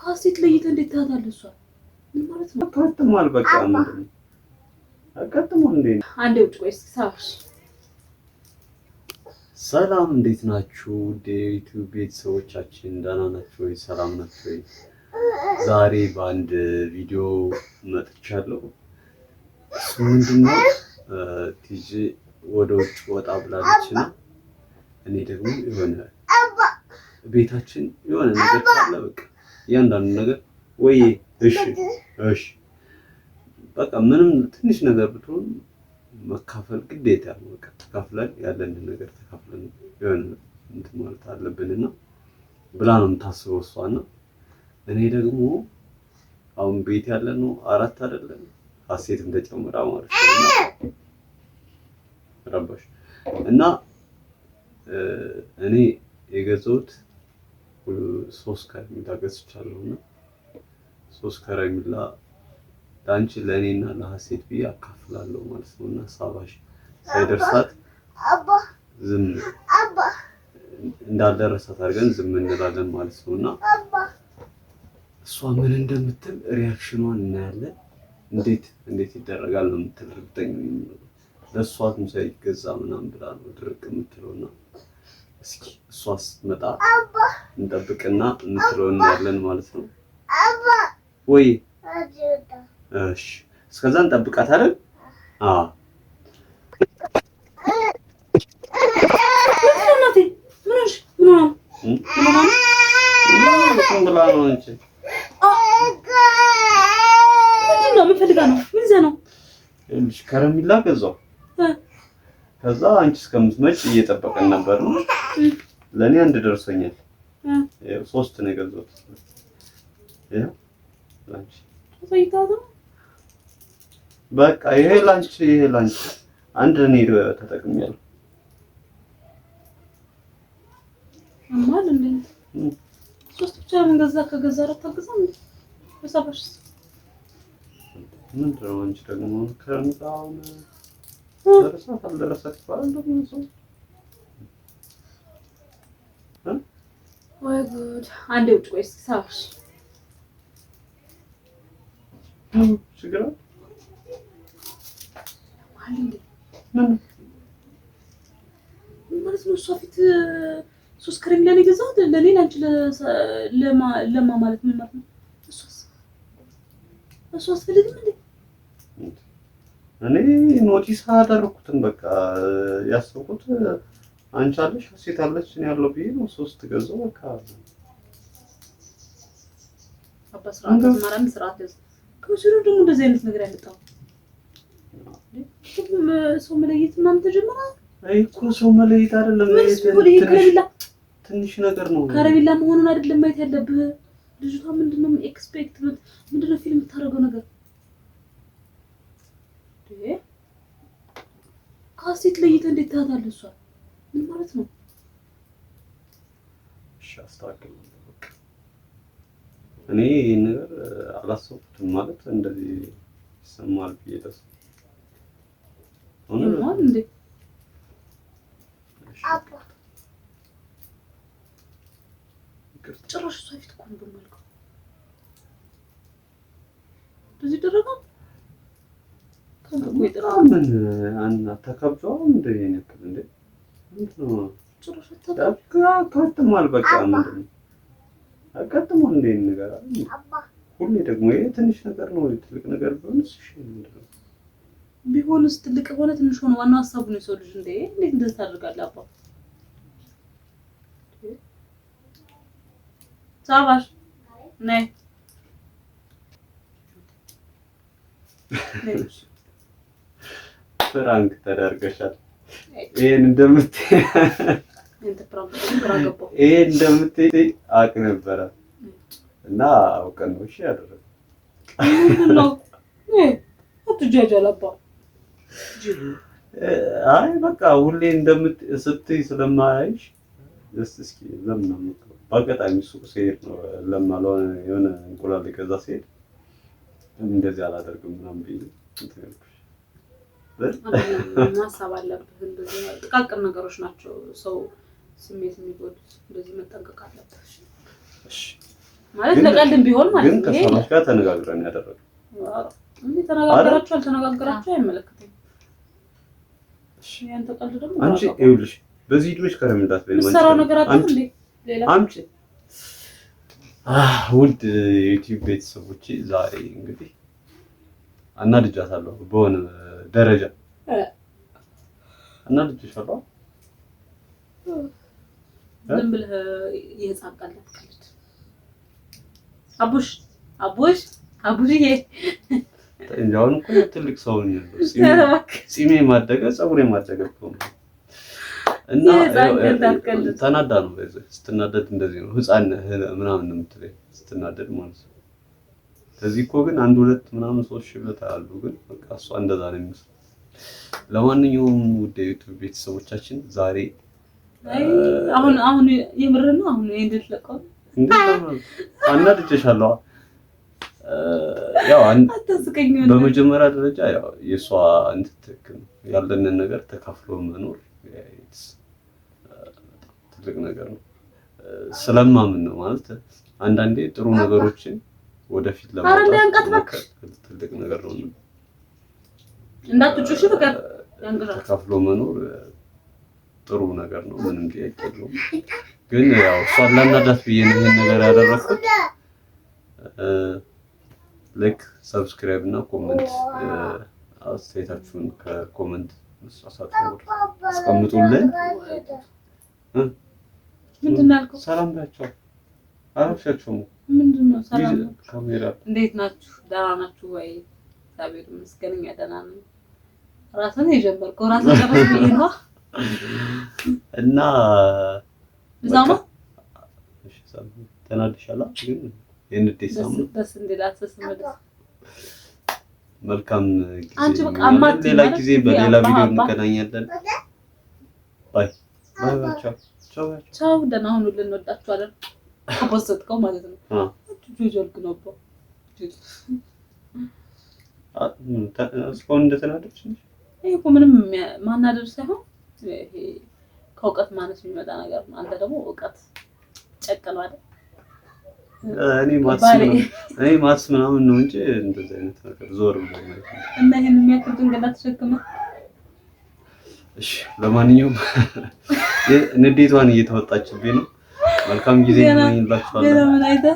ካሴት ለይተህ እንዴት ታያታለህ? እሷ ምን ማለት ነው? አቃጥሟል። በቃ ምንድነው አቃጥሟል እንዴ? አንዴ ውጭ ቆይ እስኪ ሳብሽ። ሰላም እንዴት ናችሁ? ዩቲዩብ ቤተሰቦቻችን ደህና ናችሁ ወይ? ሰላም ናችሁ ወይ? ዛሬ በአንድ ቪዲዮ መጥቻለሁ። እሱ ምንድነው ቲጂ ወደ ውጭ ወጣ ብላለችና እኔ ደግሞ የሆነ ቤታችን የሆነ ነገር ካለ በቃ እያንዳንዱ ነገር ወይ እሺ በቃ ምንም ትንሽ ነገር ብትሆን መካፈል ግዴታ ነው። በቃ ተካፍለን ያለንን ነገር ተካፍለን የሆነ እንትን ማለት አለብንና ብላ ነው የምታስበው እሷና እኔ ደግሞ አሁን ቤት ያለ ነው 4 አይደለም ሀሴትም ተጨምራ ማለት ነው ረባሽ እና እኔ የገዛሁት 3 ከረሜላ ገዝቻለሁና 3 ከረሜላ ዳንቺ ለኔና ለሀሴት ብዬ አካፍላለሁ ማለት ነውና ሳባሽ ሳይደርሳት ዝም እንዳልደረሳት አድርገን ዝም እንላለን ማለት ነውና እሷ ምን እንደምትል ሪአክሽኗን እናያለን። እንዴት ይደረጋል ነው የምትል እርግጠኛ ነኝ። ለእሷም ሳይገዛ ምናምን ብላ ነው ድርቅ የምትለውና እስኪ እሷ ስትመጣ እንጠብቅና የምትለው እናያለን ማለት ነው። ወይ እሺ እስከዛ እንጠብቃት አይደል? አዎ ከረሜላ ገዛው። ከዛ አንቺ እስከምትመጪ እየጠበቀን ነበር ነው። ለኔ አንድ ደርሶኛል። 3 ነው የገዛሁት። ላንቺ በቃ ይሄ ላንቺ አንድ እኔ ተጠቅሜያለሁ። አማል እንዴ 3 ብቻ ምን ከገዛ አታገዛም እንዴ? በሳባሽ ምን ነው አንቺ ደግሞ ከረሜላውን ደረሳት ይባላል ደግሞ ሰው ወይ ጉድ! አንዴ ውጭ ቆይ እስኪ ሳብሽ። ችግር ምን ማለት ነው? እሷ ፊት 3 ከረሜላ ነው የገዛሁት ለኔ አንቺ ለማ ማለት ምን ማለት ነው? እሷ አስፈልግም እንዴ? እኔ ኖቲስ አደረኩትን በቃ ያሰብኩት አንቺ አለሽ ሀሴት አለች እኔ ያለው ብዬ ነው 3 ገዛው በቃ አባስራት ማራም ስራት ከወሰዱ ደግሞ እንደዚህ አይነት ነገር ያመጣው ሰው መለየት ምናምን ተጀመረ። አይ እኮ ሰው መለየት አይደለም ትንሽ ነገር ነው። ከረሜላ መሆኑን አይደለም ማየት ያለብህ። ልጅቷ ምንድነው ኤክስፔክት ምንድነው ፊልም የምታደርገው ነገር ካሴት ለይተህ እንዴት ታያታለህ? እሷ ምን ማለት ነው? እሺ አስተካክል በቃ እኔ ይሄን ነገር አላሰብኩትም ማለት እንደዚህ ይሰማል ብዬ ተስፋ ሆነ እንዴ አባ ጭራሽ እሷ ፊት እኮ ነው በመልኩ እንደዚህ ደረጋው ምን አና ተከብቷል እንደ የነከል እንደ ምንድነው ጭራሽ አቃጥሟል። በቃ ምንድነው አቃጥሟል እንደ ነገር አባ ሁሌ ደግሞ ይሄ ትንሽ ነገር ነው። ትልቅ ነገር ቢሆንስ እሺ ምንድነው ቢሆንስ ትልቅ ሆነ ትንሽ ሆነ ዋናው ሀሳቡ ነው የሰው ልጅ እንደ እንዴት እንደዚህ ታደርጋለህ? አባ ሳባሽ ነይ ፍራንክ ተደርገሻል። ይሄን እንደምትይ አውቅ ነበረ እና አውቀን ነው እሺ ያደረገው ነው አትጃጃል አባ አይ በቃ ሁሌ ስትይ ስለማይሽ እስኪ ለምን ነው በአጋጣሚ ሱቅ ሲሄድ ነው ለማለው የሆነ እንቁላል ሊገዛ ሲሄድ እንደዚህ አላደርግም ምናምን ብዬ ማሳብ አለብህ። እንደዚህ ጥቃቅን ነገሮች ናቸው ሰው ስሜት የሚጎዱት። እንደዚህ መጠንቀቅ አለብህ። እሺ ማለት ለቀልድም ቢሆን ማለት ግን ከሰማሽ ጋር ተነጋግረን ያደረገው እንዴ ተነጋግራችሁ አልተነጋግራችሁ አይመለከተኝም። እሺ ያንተ ቀልድ ደግሞ አንቺ ይኸውልሽ በዚህ ልጅ ከረምዳት በይ ማለት ነው ነገር አለ እንዴ ሌላ አንቺ ውድ የዩቲዩብ ቤተሰቦቼ ዛሬ እንግዲህ አናድጃታለሁ በሆነ ደረጃ አናድጃታለሁ። ዝም ብለህ የህፃን ቀልድ አትቀልድ። አቡሽዬ እንጃውን እኮ ትልቅ ሰው ነው ጺሜ ማደገ ፀጉሬ ማደገ እና ተናዳ ነው በዚህ ስትናደድ እንደዚህ ነው ህፃን ምናምን ነው የምትለኝ ስትናደድ ማለት ነው። ከዚህ እኮ ግን አንድ ሁለት ምናምን ሶስት ሽበት አሉ ግን በቃ እሷ እንደዛ ነው የሚመስለው። ለማንኛውም ውድ የዩቲዩብ ቤተሰቦቻችን ዛሬ አሁን የምር ነው አሁን እንድትለቀው አናድጄሻለሁ። ያው በመጀመሪያ ደረጃ ያው የሷ እንትትክም ያለንን ነገር ተካፍሎ መኖር ትልቅ ነገር ነው። ስለማምን ነው ማለት አንዳንዴ ጥሩ ነገሮችን ወደፊት ለማድረግ ትልቅ ነገር ነው። እንዳትጩሽ ፍቅር ያንገራል ተካፍሎ መኖር ጥሩ ነገር ነው። ምንም ጥያቄ የለውም። ግን ያው እሷን ላናዳት ብዬ ነው ይሄን ነገር ያደረኩት። ላይክ ሰብስክራይብ እና ኮሜንት አስተያየታችሁን ከኮሜንት አስቀምጡልን። ምንድነው ያልከው? ሰላም ናቸው አራሻቸው ምንድነው? ሰላም ካሜራ እንዴት ናችሁ? ደህና ናችሁ ወይ? እግዚአብሔር ይመስገን እኛ ደህና ነን። ራስን የጀመርከው ራስን ጨረስ ብዬ ነው እና ዛማ እሺ ሰላም ተናድሻላ ግን የንዴት ሳምንት ደስ እንዲላስስ ማለት መልካም ጊዜ ሌላ ጊዜ በሌላ ቪዲዮ እንገናኛለን። ባይ ባይ ቻው ደህና ሁኑልን። እንወዳችኋለን። ከፖስትከው ማለት ነው ጆጆልክ ነው እስካሁን እንደተናደድሽ ይሄ እኮ ምንም ማናደድ ሳይሆን ይሄ ከእውቀት ማነስ የሚመጣ ነገር ነው። አንተ ደግሞ እውቀት ጨቅለው አይደል? እኔ ማትስ ምናምን ነው እንጂ እንደዚህ አይነት ነገር ዞር ብሎ ማለት ነው። እና ይሄን የሚያክል ጭንቅላት ተሸክመህ እሺ፣ ለማንኛውም ንዴቷን እየተወጣችብኝ ነው። መልካም ጊዜ ይሁንላችኋለሁ።